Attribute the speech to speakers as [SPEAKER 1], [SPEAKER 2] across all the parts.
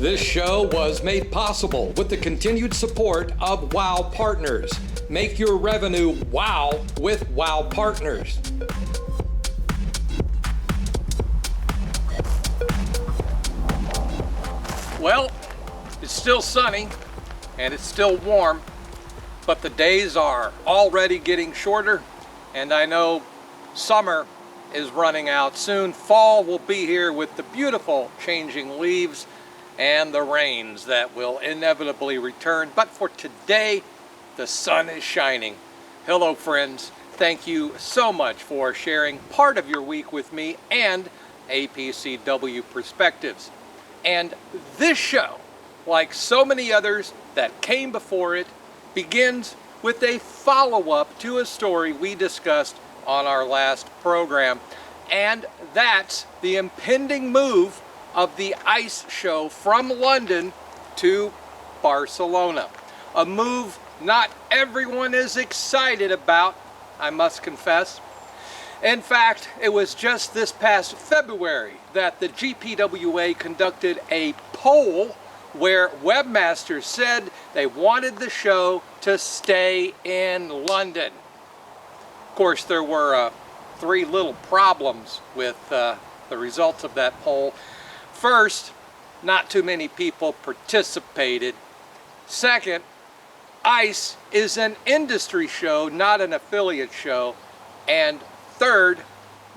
[SPEAKER 1] This show was made possible with the continued support of WOW Partners. Make your revenue wow with WOW Partners. Well, it's still sunny and it's still warm, but the days are already getting shorter, and I know summer is running out soon. Fall will be here with the beautiful changing leaves and the rains that will inevitably return. But for today, the sun is shining. Hello friends, thank you so much for sharing part of your week with me and APCW Perspectives. And this show, like so many others that came before it, begins with a follow-up to a story we discussed on our last program. And that's the impending move of the ICE show from London to Barcelona. A move not everyone is excited about, I must confess. In fact, it was just this past February that the GPWA conducted a poll where webmasters said they wanted the show to stay in London. Of course, there were three little problems with the results of that poll. First, not too many people participated. Second, ICE is an industry show, not an affiliate show. And third,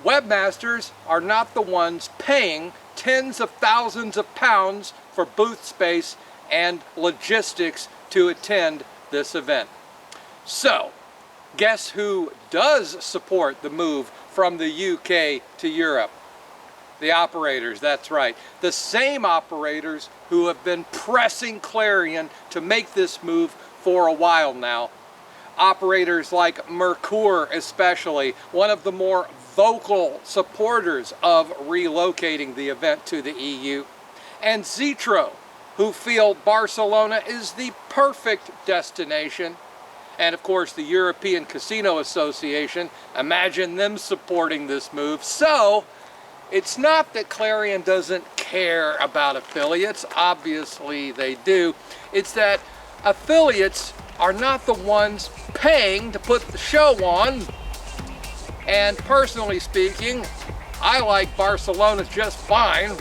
[SPEAKER 1] webmasters are not the ones paying tens of thousands of pounds for booth space and logistics to attend this event. So, guess who does support the move from the UK to Europe? The operators, that's right. The same operators who have been pressing Clarion to make this move for a while now. Operators like Mercure especially, one of the more vocal supporters of relocating the event to the EU. And Zetro, who feel Barcelona is the perfect destination. And of course the European Casino Association, imagine them supporting this move. So, it's not that Clarion doesn't care about affiliates, obviously they do. It's that affiliates are not the ones paying to put the show on. And personally speaking, I like Barcelona just fine.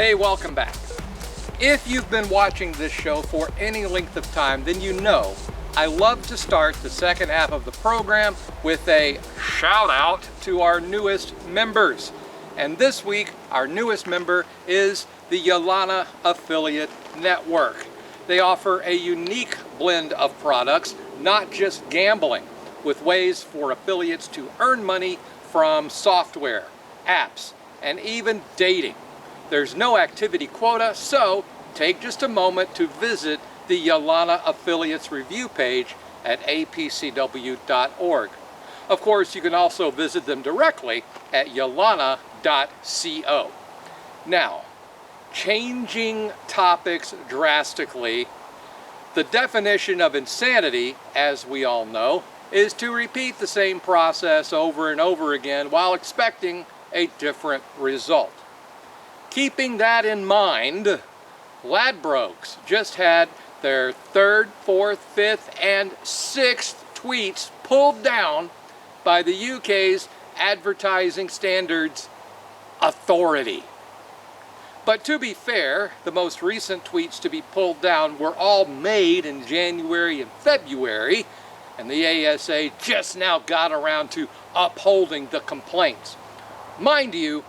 [SPEAKER 1] Hey, welcome back. If you've been watching this show for any length of time, then you know I love to start the second half of the program with a shout out to our newest members. And this week, our newest member is the Yalana Affiliate Network. They offer a unique blend of products, not just gambling, with ways for affiliates to earn money from software, apps, and even dating. There's no activity quota, so take just a moment to visit the Yalana Affiliates review page at apcw.org. Of course, you can also visit them directly at yalana.co. Now, changing topics drastically, the definition of insanity, as we all know, is to repeat the same process over and over again while expecting a different result. Keeping that in mind, Ladbrokes just had their third, fourth, fifth, and sixth tweets pulled down by the UK's Advertising Standards Authority. But to be fair, the most recent tweets to be pulled down were all made in January and February, and the ASA just now got around to upholding the complaints. Mind you,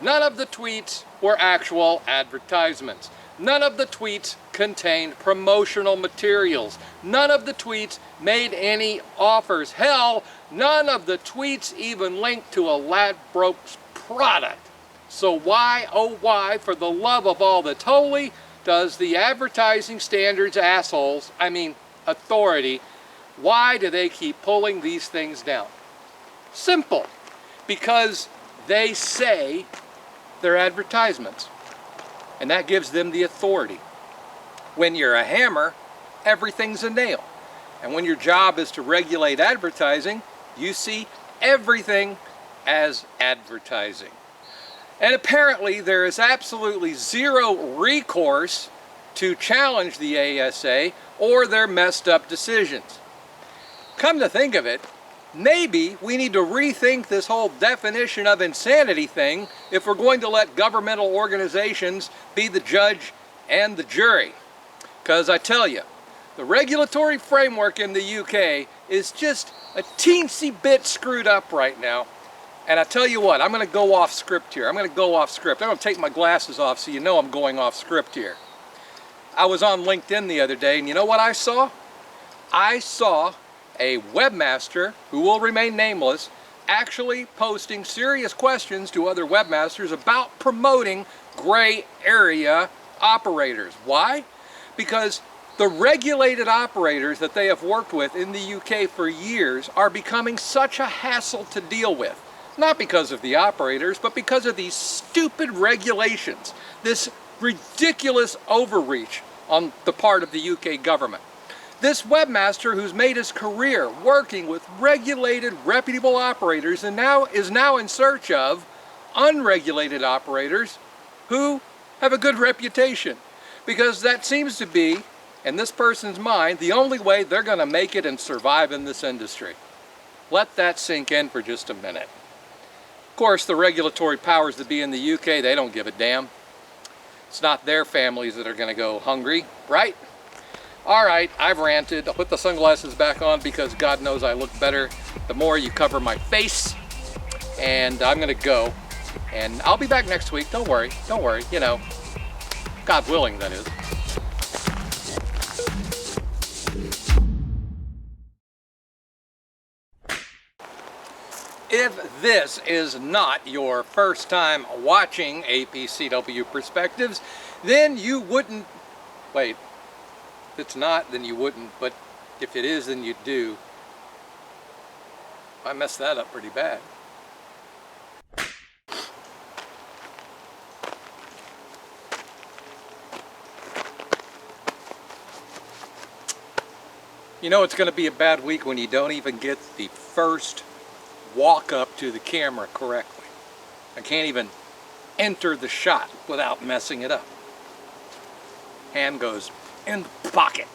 [SPEAKER 1] none of the tweets were actual advertisements. None of the tweets contained promotional materials. None of the tweets made any offers. Hell, none of the tweets even linked to a Ladbrokes product. So why, oh why, for the love of all that's holy, does the advertising standards assholes, I mean authority, why do they keep pulling these things down? Simple. Because they say they're advertisements. And that gives them the authority. When you're a hammer, everything's a nail. And when your job is to regulate advertising, you see everything as advertising. And apparently there is absolutely zero recourse to challenge the ASA or their messed up decisions. Come to think of it, maybe we need to rethink this whole definition of insanity thing if we're going to let governmental organizations be the judge and the jury. Because I tell you, the regulatory framework in the UK is just a teensy bit screwed up right now. And I tell you what, I'm going to go off script here. I'm going to take my glasses off so you know I'm going off script here. I was on LinkedIn the other day, and you know what I saw? I saw a webmaster, who will remain nameless, actually posting serious questions to other webmasters about promoting gray area operators. Why? Because the regulated operators that they have worked with in the UK for years are becoming such a hassle to deal with. Not because of the operators, but because of these stupid regulations. This ridiculous overreach on the part of the UK government. This webmaster who's made his career working with regulated, reputable operators and is now in search of unregulated operators who have a good reputation. Because that seems to be, in this person's mind, the only way they're going to make it and survive in this industry. Let that sink in for just a minute. Of course, the regulatory powers that be in the UK, they don't give a damn. It's not their families that are going to go hungry, right? All right, I've ranted. I'll put the sunglasses back on because God knows I look better the more you cover my face. And I'm going to go. And I'll be back next week. Don't worry. Don't worry. You know, God willing, that is. If this is not your first time watching APCW Perspectives, then you wouldn't, wait, if it's not, then you wouldn't, but if it is, then you do. I messed that up pretty bad. You know it's going to be a bad week when you don't even get the first walk up to the camera correctly. I can't even enter the shot without messing it up. Hand goes in the pocket.